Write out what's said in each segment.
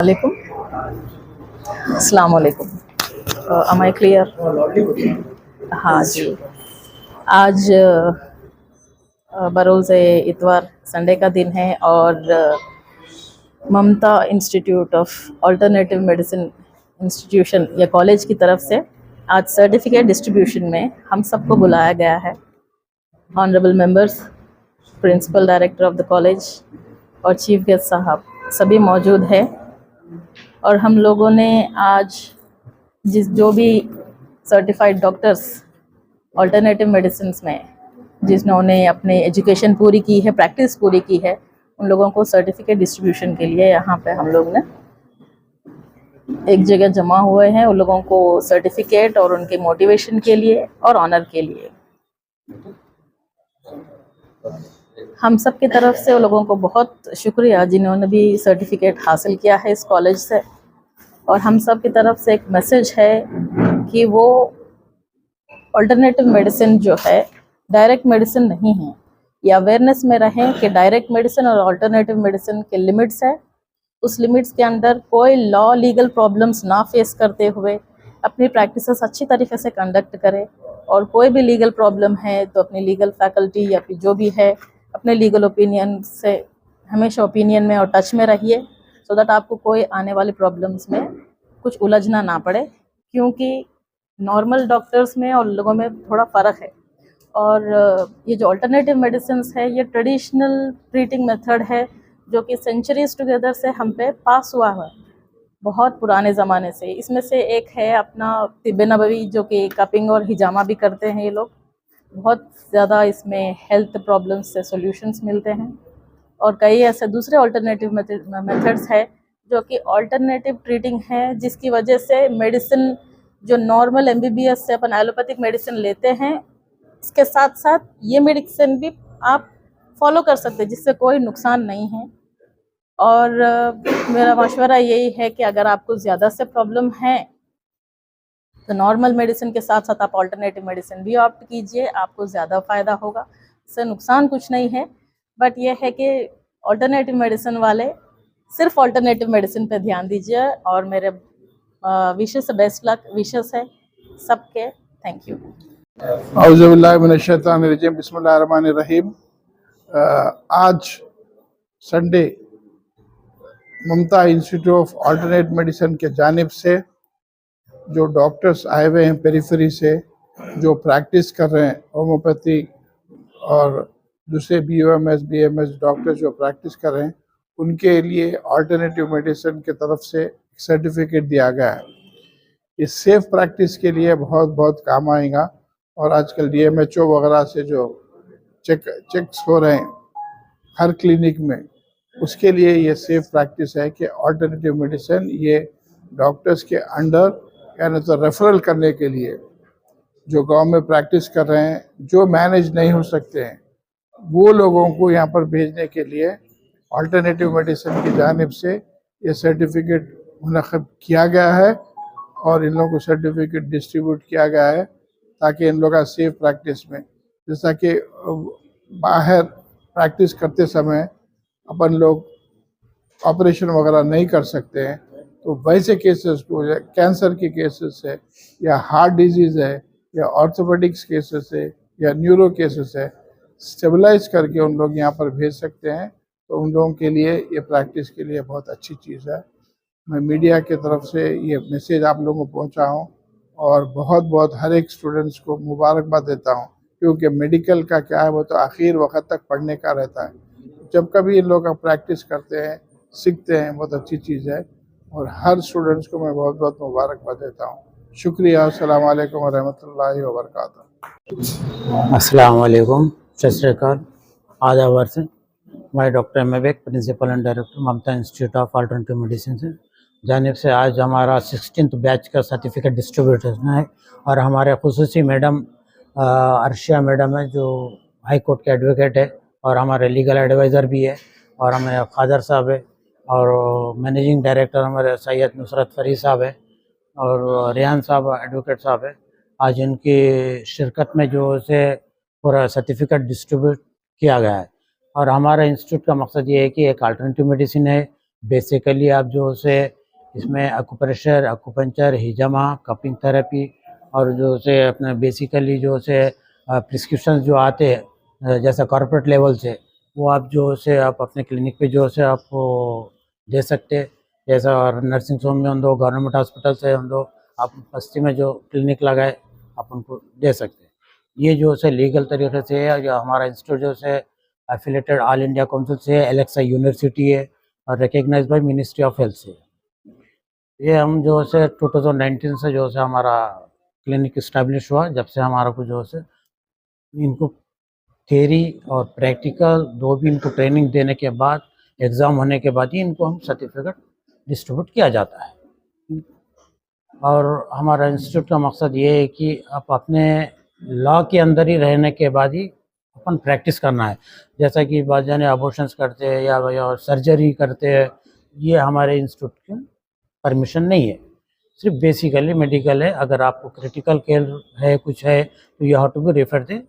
Alaikum. अस्सलाम वालेकुम। am I clear? हाँ जी। आज बरोज़ इतवार संडे का दिन है और Mamta institute of alternative medicine institution या कॉलेज की तरफ से आज सर्टिफिकेट डिस्ट्रीब्यूशन में हम सबको बुलाया गया है। Honourable members, principal director of the college और चीफ गेस्ट साहब सभी मौजूद हैं और हम लोगों ने आज जो भी सर्टिफाइड डॉक्टर्स अल्टरनेटिव मेडिसिन में जिन्होंने अपनी एजुकेशन पूरी की है, प्रैक्टिस पूरी की है, उन लोगों को सर्टिफिकेट डिस्ट्रीब्यूशन के लिए यहाँ पे हम लोग ने एक जगह जमा हुए हैं। उन लोगों को सर्टिफिकेट और उनके मोटिवेशन के लिए और ऑनर के लिए हम सब की तरफ से उन लोगों को बहुत शुक्रिया जिन्होंने भी सर्टिफिकेट हासिल किया है इस कॉलेज से। और हम सब की तरफ से एक मैसेज है कि वो अल्टरनेटिव मेडिसिन जो है डायरेक्ट मेडिसिन नहीं है, ये अवेयरनेस में रहें कि डायरेक्ट मेडिसिन और अल्टरनेटिव मेडिसिन के लिमिट्स है। उस लिमिट्स के अंदर कोई लॉ लीगल प्रॉब्लम्स ना फेस करते हुए अपनी प्रैक्टिसेस अच्छी तरीके से कंडक्ट करें और कोई भी लीगल प्रॉब्लम है तो अपनी लीगल फैकल्टी या फिर जो भी है अपने लीगल ओपिनियन से हमेशा ओपिनियन में और टच में रहिए, सो दैट आपको कोई आने वाली प्रॉब्लम्स में कुछ उलझना ना पड़े, क्योंकि नॉर्मल डॉक्टर्स में और लोगों में थोड़ा फ़र्क है। और ये जो अल्टरनेटिव मेडिसिन है ये ट्रेडिशनल ट्रीटिंग मेथड है जो कि सेंचुरीज टुगेदर से हम पे पास हुआ है, बहुत पुराने ज़माने से। इसमें से एक है अपना तिब्बे नबवी जो कि कपिंग और हिजामा भी करते हैं ये लोग। बहुत ज़्यादा इसमें हेल्थ प्रॉब्लम्स से सॉल्यूशंस मिलते हैं। और कई ऐसे दूसरे अल्टरनेटिव मेथड्स है जो कि अल्टरनेटिव ट्रीटिंग है, जिसकी वजह से मेडिसिन जो नॉर्मल एमबीबीएस से अपन एलोपैथिक मेडिसिन लेते हैं, इसके साथ साथ ये मेडिसिन भी आप फॉलो कर सकते हैं जिससे कोई नुकसान नहीं है। और मेरा मशवरा यही है कि अगर आपको ज़्यादा से प्रॉब्लम है तो नॉर्मल मेडिसिन के साथ साथ आप अल्टरनेटिव मेडिसिन भी ऑप्ट कीजिए, आपको ज़्यादा फ़ायदा होगा। इससे नुकसान कुछ नहीं है, बट ये है कि अल्टरनेटिव मेडिसिन वाले सिर्फ अल्टरनेटिव मेडिसिन पे ध्यान दीजिए। और मेरे विशेष से बेस्ट लक विशेष है सबके। Thank you. औज़ुबिल्लाहिमिनश्शैतानिर्रजीम, बिस्मिल्लाहिर्रहमानिर्रहीम। आज Sunday Mamta institute of alternate medicine के जानिब से जो डॉक्टर्स आए हुए हैं पेरिफेरी से, जो प्रैक्टिस कर रहे हैं होम्योपैथी और दूसरे BOMS BMS डॉक्टर्स जो प्रैक्टिस कर रहे हैं, उनके लिए अल्टरनेटिव मेडिसिन की तरफ से सर्टिफिकेट दिया गया है। इस सेफ प्रैक्टिस के लिए बहुत बहुत काम आएगा। और आजकल DMHO वगैरह से जो चेक्स हो रहे हैं हर क्लिनिक में, उसके लिए ये सेफ प्रैक्टिस है कि अल्टरनेटिव मेडिसिन ये डॉक्टर्स के अंडर यानी तो रेफरल करने के लिए जो गांव में प्रैक्टिस कर रहे हैं, जो मैनेज नहीं हो सकते हैं, वो लोगों को यहाँ पर भेजने के लिए अल्टरनेटिव मेडिसिन की जानिब से ये सर्टिफिकेट मुनक़्क़द किया गया है और इन लोगों को सर्टिफिकेट डिस्ट्रीब्यूट किया गया है ताकि इन लोगों का सेफ प्रैक्टिस में, जैसा कि बाहर प्रैक्टिस करते समय अपन लोग ऑपरेशन वगैरह नहीं कर सकते हैं, तो वैसे केसेस को कैंसर के केसेस है या हार्ट डिजीज़ है या ऑर्थोपेडिक्स केसेस है या न्यूरो केसेस है, स्टेबलाइज करके उन लोग यहाँ पर भेज सकते हैं। तो उन लोगों के लिए ये प्रैक्टिस के लिए बहुत अच्छी चीज़ है। मैं मीडिया की तरफ से ये मैसेज आप लोगों को पहुँचाऊँ और बहुत बहुत हर एक स्टूडेंट्स को मुबारकबाद देता हूँ, क्योंकि मेडिकल का क्या है वो तो आखिर वक्त तक पढ़ने का रहता है। जब कभी इन लोग प्रैक्टिस करते हैं, सीखते हैं, बहुत अच्छी चीज़ है और हर स्टूडेंट्स को मैं बहुत बहुत मुबारकबाद देता हूँ। शुक्रिया। अस्सलाम वालेकुम व रहमतुल्लाहि व बरकातहू। अस्सलाम वालेकुम, सत श्री अकाल, आदाब वर्ष। मैं doctor Mehboob, principal and director Mamta institute of alternative medicine से जानिब से आज हमारा 16th बैच का सर्टिफिकेट डिस्ट्रीब्यूशन है। और हमारे खुसूसी मैडम अर्शिया मैडम है जो हाई कोर्ट के एडवोकेट है और हमारे लीगल एडवाइज़र भी है, और हमारे खादर साहब है, और मैनेजिंग डायरेक्टर हमारे सैयद नुसरत फरीद साहब है, और रेहान साहब एडवोकेट साहब है। आज इनकी शिरकत में जो से पूरा सर्टिफिकेट डिस्ट्रीब्यूट किया गया है। और हमारा इंस्टीट्यूट का मकसद ये है कि एक अल्टरनेटिव मेडिसिन है बेसिकली आप जो से इसमें एक्यूप्रेशर, एक्यूपंक्चर, हिजामा, कपिंग थेरेपी और जो से अपने बेसिकली जो से प्रिस्क्रिप्शन जो आते हैं जैसा कॉर्पोरेट लेवल से, वो आप जो से आप अपने क्लिनिक पे जो से आप वो दे सकते हैं। जैसा और नर्सिंग होम में हों, गवर्नमेंट हॉस्पिटल से हों, आप बस्ती में जो क्लिनिक लगाए आप उनको दे सकते हैं। ये जो से लीगल तरीके से है, जो हमारा इंस्टीट्यूट जो से एफिलेटेड ऑल इंडिया काउंसिल से है, एलेक्सा यूनिवर्सिटी है और recognize by ministry of health से। ये हम जो से 2019 से जो से हमारा क्लिनिक इस्टेब्लिश हुआ, जब से हमारा को जो से इनको थ्योरी और प्रैक्टिकल दो भी इनको ट्रेनिंग देने के बाद, एग्ज़ाम होने के बाद ही इनको हम सर्टिफिकेट डिस्ट्रीब्यूट किया जाता है। और हमारा इंस्टीट्यूट का मकसद ये है कि आप अपने लॉ के अंदर ही रहने के बाद ही अपन प्रैक्टिस करना है। जैसा कि बाद जाने अबॉर्शंस करते हैं या सर्जरी करते हैं, ये हमारे इंस्टीट्यूट की परमिशन नहीं है। सिर्फ बेसिकली मेडिकल है। अगर आपको क्रिटिकल केयर है, कुछ है, तो you have to be refer the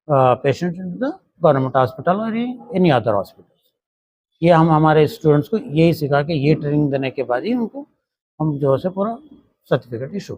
patient to the government hospital और एनी अदर हॉस्पिटल। ये हम हमारे स्टूडेंट्स को यही सिखा के, ये ट्रेनिंग देने के बाद ही उनको हम जो है पूरा सर्टिफिकेट इशू